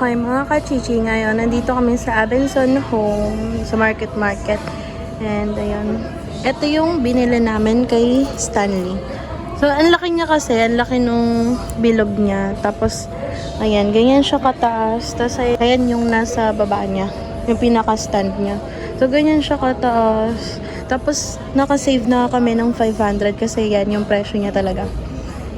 Okay mga kachichi, ngayon nandito kami sa Abenson Home, sa Market. And ayun, ito yung binili namin kay Stanley. So ang laki niya kasi, ang laki nung bilog niya. Tapos ayan, ganyan siya kataas. Tapos ayan yung nasa baba niya, yung pinaka-stand niya. So ganyan siya kataas. Tapos nakasave na kami ng 500 kasi yan yung presyo niya talaga.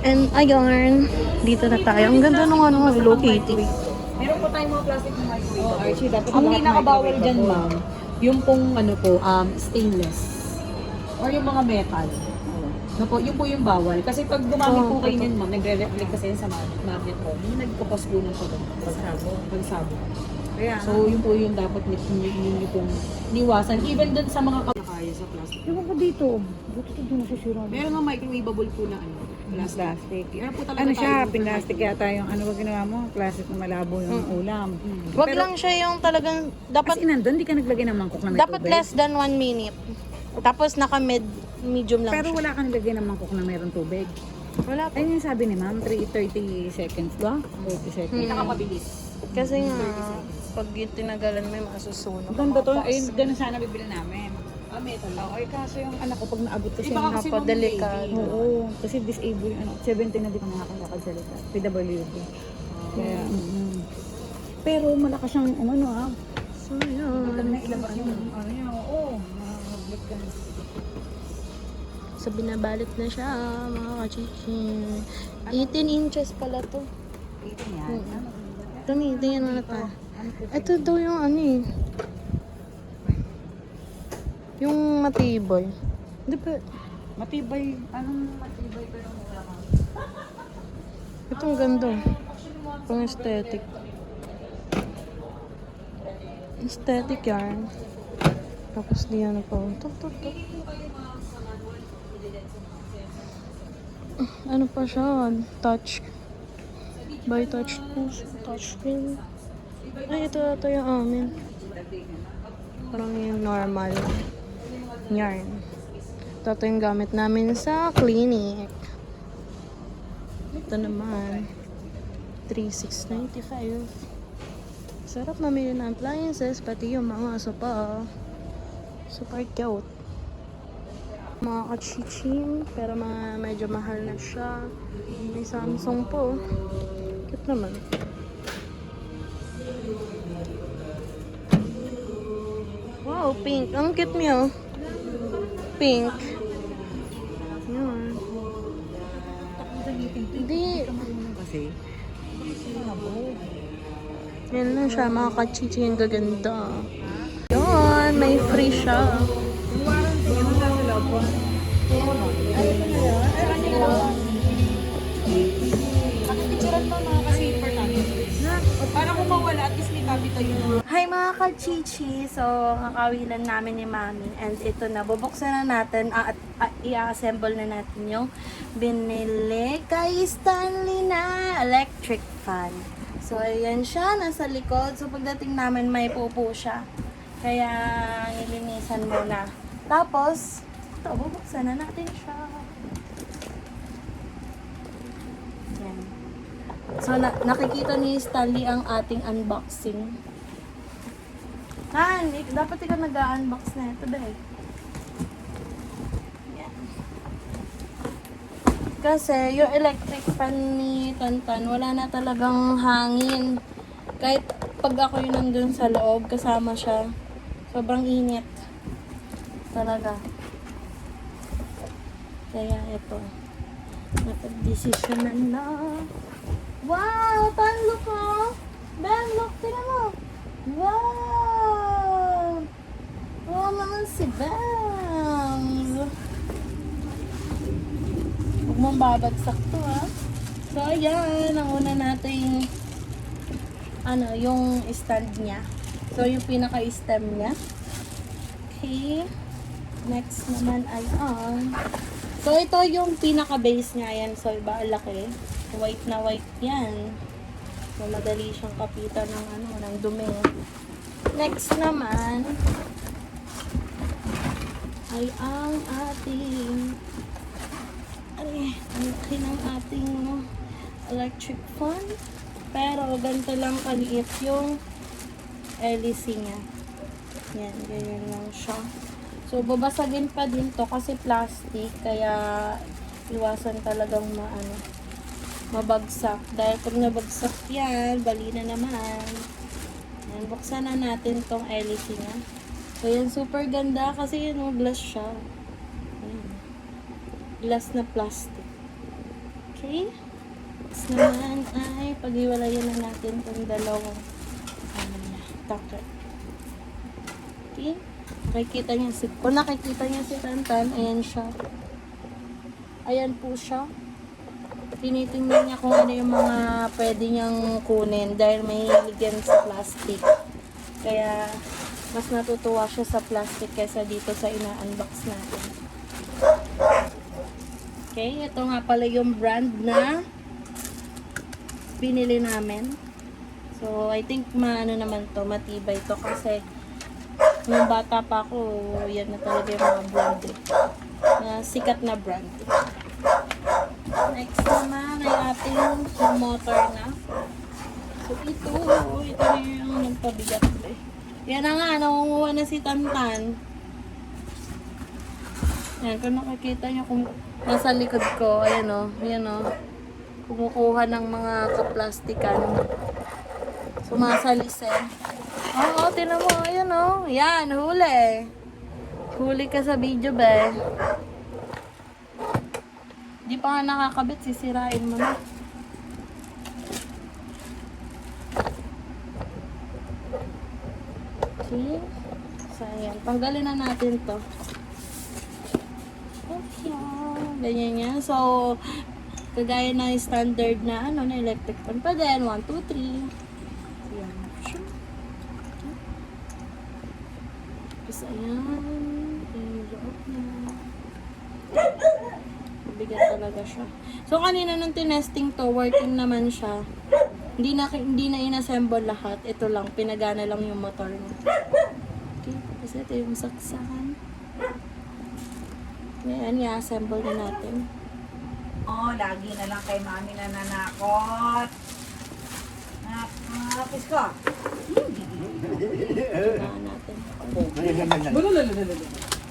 And ayun, dito na tayo. Ang ganda nung ano, Hello Kitty. Meron po tayong mga plastic na microwave. Oh, Archie, dapat Ang hindi lahat nakabawal microwave dyan, ako. ma'am, yung pong ano po, stainless. Or yung mga metal. No po, yun po yung bawal. Kasi pag gumamit po kayo niyan, ma'am, nagre-reflect kasi yan sa magnet po. Yung nagkukos po ng pagsabo. Kaya, So, yun po yung dapat ninyo pong niwasan. Even dun sa mga kaya sa plastic. ewan ko dito. Buto ito doon nasisira. Meron nga microwavable po na ano, Plastic. Meron po talaga Ano tayo siya, yung pinlastic yata yung ano ba ginawa mo? Plastic na malabo yung ulam. Wag lang siya yung talagang, As dapat in, nandun, di ka naglagay ng mangkok na may dapat tubig. less than 1 minute. Tapos medium lang Pero siya. wala ka nilagay ng mangkok na mayroong tubig. Wala po. Ayun yung sabi ni ma'am, 30 seconds ba? 30 seconds. Pinakamabilis. Kasi nga, pag yung tinagalan mo, masusunog. Ang ganda to. Ayun, ganun sana bibili namin. Metal. Oo, ay kaso yung anak ko pag naabot kasi Iba yung kasi Napa, ma'am, delikado. baby. Oo, kasi disabled yung ano, 70 na di ko nakakalakad sa likod. PWD. Kaya, pero malakas siyang umano ha. So, yun. Na ilabas yung ano niya, oo. Nakakablik ka. So, binabalot na siya, mga kachichi. 18 inches pala to. Ito yan. Tingnan mo na tayo. Ito daw yung ano eh. Yung matibay. Hindi pa. Matibay, anong matibay pero mura ka? Itong ganda. Pang aesthetic. Aesthetic yarn. Tapos diyan pa. Tuk. Ano pa siya? Touch. By touch screen. Ay, ito yung amin. Parang yung normal yarn. Ito yung gamit namin sa clinic. Ito naman. 3,695. Sarap mamili ng appliances, pati yung mga sopa. Super cute. Mga kachiching, pero medyo mahal na siya. May Samsung po. Cute naman. Wow, pink. Ang cute niya. Pink. Yan. Hindi. Kasi, Yan lang siya, mga kachichi. Ang gaganda. Yun, may free siya. Nakipicturan mo mga kasi importante. Para kung mawala, at least may copy tayo. Hi mga kachichi! So, kakawilan namin ni Mami. And ito na, bubuksan na natin at i-assemble na natin yung binili kay Stanley na electric fan. So, ayan siya, nasa likod. So, pagdating namin, may pupo siya. Kaya, nilinisan muna. Tapos, ito, bubuksan na natin siya. Yan. So, nakikita ni Stanley ang ating unboxing. Han, dapat ikaw nag-unbox na ito, dahil. Yan. Kasi, yung electric fan ni Tantan, wala na talagang hangin. Kahit pag ako yun nandun sa loob, kasama siya. Sobrang init. Talaga. Kaya ito. Napag-desisyonan na. Wow! Tan, look oh! Ben, look! Tingnan mo! Wow! Wow naman si Bams! Huwag mong babagsak to ha. So ayan, ang una natin yung stand niya. So yung pinaka-stem niya. Okay. Next naman ay so ito yung pinaka-base niya. Ayan, so iba laki. White na white yan. So madali siyang kapitan ng dumi. Next naman ay ang ating ang laki ng ating electric fan. Pero ganito lang kaliit yung LEC niya. Yan, ganyan lang siya. So, babasagin pa din to kasi plastic. Kaya, iwasan talagang mabagsak. Dahil pag nabagsak yan, bali na naman. Yan, buksan na natin tong LEC niya. So, yan, super ganda kasi yun, glass siya. Yan. Glass na plastic. Okay? Tapos naman ay pag-iwalayan na natin itong dalawang tucker. Okay? Kung nakikita niya si Tantan, ayan siya. Ayan po siya. Tinitingnan niya kung ano yung mga pwede niyang kunin dahil may hilig sa plastic. Kaya mas natutuwa siya sa plastic kaysa dito sa ina-unbox natin. Okay, ito nga pala yung brand na binili namin. So, I think naman to, matibay to kasi nung bata pa ako, yan na talaga yung mga brand sikat na brand. Next naman ay ating motor na. So, ito na yung nagpabigat eh. Yan na nga, nangunguha na si Tantan. Yan, kung nakikita nyo kung nasa likod ko, ayan o, kumukuha ng mga kaplastikan. Sumasalis eh. Oo, tinan mo, ayan o. Yan, huli. Huli ka sa video, be. Di pa nga nakakabit, sisirain mo na. Okay. So, ayan. Tanggalin na natin to. Okay. Ganyan yan. So, kagaya ng standard na na electric fan pa din. 1, 2, 3. Ayan. Tapos ayan. Bigat talaga siya. So, kanina nung tinesting to, working naman siya. Hindi na inassemble lahat. Ito lang, pinagana lang yung motor niya. Okay, tapos ito yung saksakan. Ngayon, i-assemble na natin. Oh, lagi na lang kay mami na nanakot. Nakapis ko. Kailangan natin.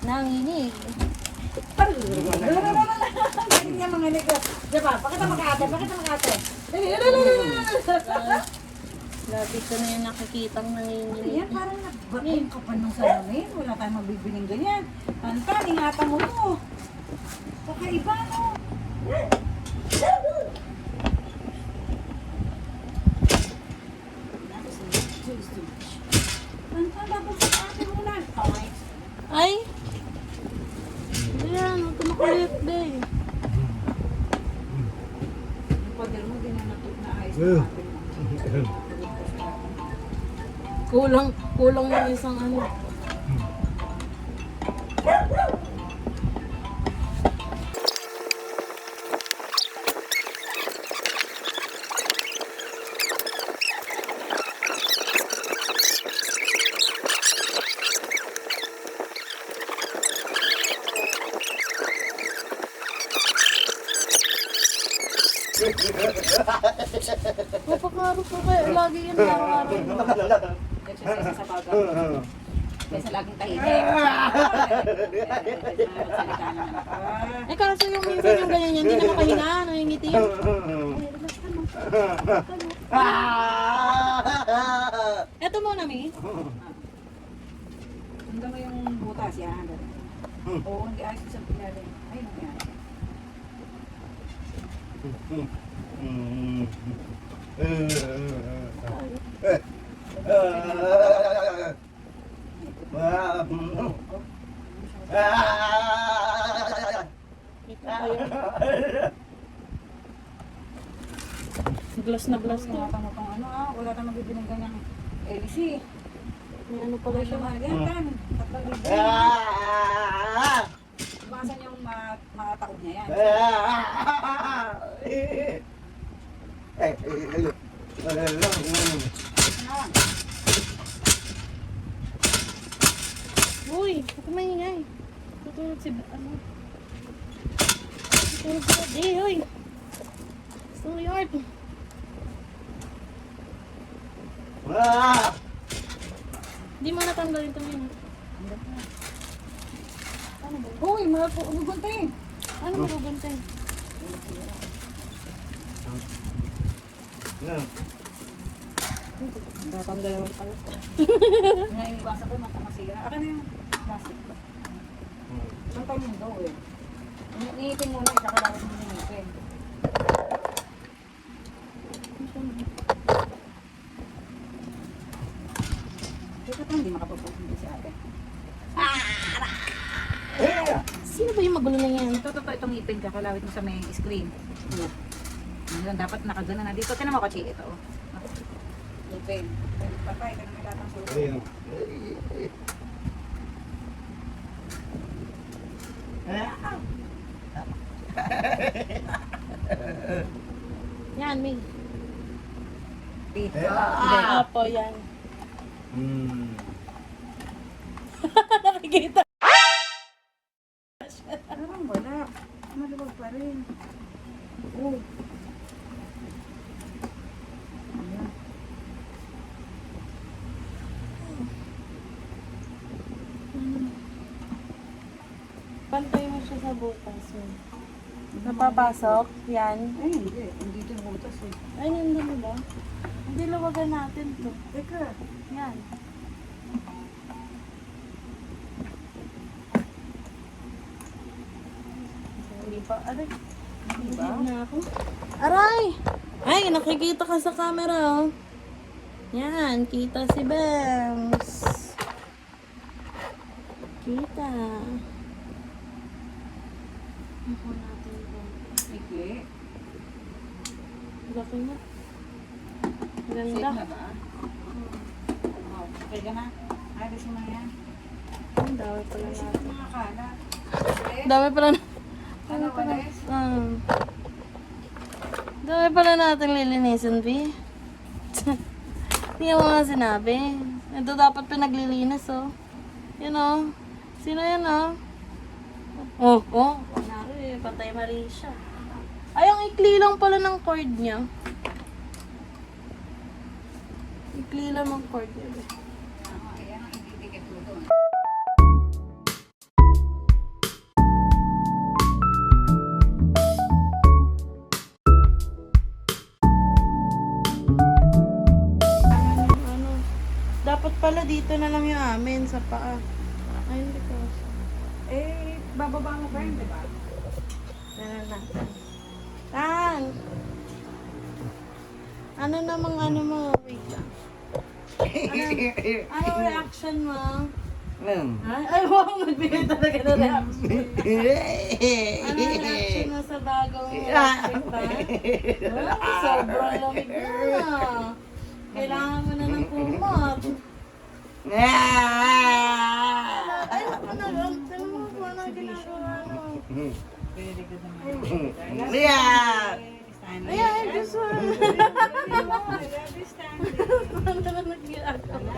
Nanginig. Ganyan niya mga nito. Diba? Pakita makate. Grabe ko na yung nakikitang nanginginig. Yan, parang nagbating ka pa nung salamin. Wala tayong mabibiling ganyan. Tantan, ingatan mo to. Kakaiba, no? Tantan, dapat sa atin muna. Ay! Ayan, huwag ka makulit, be. Yung pader mo, din na ayos na atin. Kulang yung isang ano. Papakarap ko kayo. Lagi yan nakakarap. Exercise sa baga. Kaysa laging tahimik. Eh kaso yung minsan yung ganyan yan, hindi na makahinga, nangingiti yan. Eto muna, Mi. Hanggang mo yung butas, yan. Oo, hindi ayos sa pinalim. Ayun ang yan. Ito pa yun. Glass na glass to. Ingatan mo tong ano wala tayong mabibilang ganyang LC. May ano pala siya. Yan, 3,000. Basan yung matakob niya yan. Uy, huwag ka maingay. Tutulog si ano. Tutulog si Buddy, uy. Gusto mo yun? Hindi mo natanggalin ito yun. Uy, maguguntay. Ano maguguntay? Tatanggal mo pala. Naiiwasan ko matamasira. Akin na yung plastic ko. Ang tayo mo daw eh. Niipin muna, isa ka lang mo niipin. Teka pa, hindi makapagpupunta si ate. Sino ba yung magulo na yan? Ito, itong ngipin ka, kalawit mo sa may screen. Yan, dapat nakagana na dito. Tinan mo, Kachi, ito. Oh. Ngipin. Patay, ka na may latang sulo. Yan, May. Dito. Apo, yan. Nakikita. Parang wala. Maluwag pa rin. Oh. Ayan. Pantay mo siya sa butas. Napapasok. Yan. Ay, hindi. Hindi ito yung butas eh. Ay, nandun mo ba? Hindi, luwagan natin to. Teka. Yan. Hindi pa. Aray. Hindi na ako. Aray! Ay, nakikita ka sa camera, oh. Yan, kita si Bems. Kita. Ako natin po. Ikli. Laki na. Safe Ganda. na ba? Oh, okay ka na? Ayos mo na yan. Ang dami pala Ayos natin. mo mga kalat. Dami pala na. Ano pala? Dami pala natin lilinisin, B. Hindi mo nga sinabi. Ito dapat pinaglilinis, oh. Yan, oh. Sino yan, oh? Oh. Kunwari, patay mali siya. Ay, ang ikli lang pala ng cord niya. Ikli lang ang cord niya. Ayan ang ididikit mo doon. Ano? Dapat pala dito na lang yung amin sa paa. Ay, hindi ko. Eh, bababa mo pa yun, di ba? Tingnan natin. Tan! Ano namang ano mo? Wait lang. Ano reaction mo? Ay, wow! Nagbigay talaga na reaction. Ano reaction mo sa bagong outfit ba? Oh, sobrang lamig na. Kailangan mo na ng kumot. Ay, ako na lang. Tignan mo kung ano ginagawa mo. Very good naman. Ay, ay, gusto mo. Love you, Stanley. Ano na nag-ginagawa?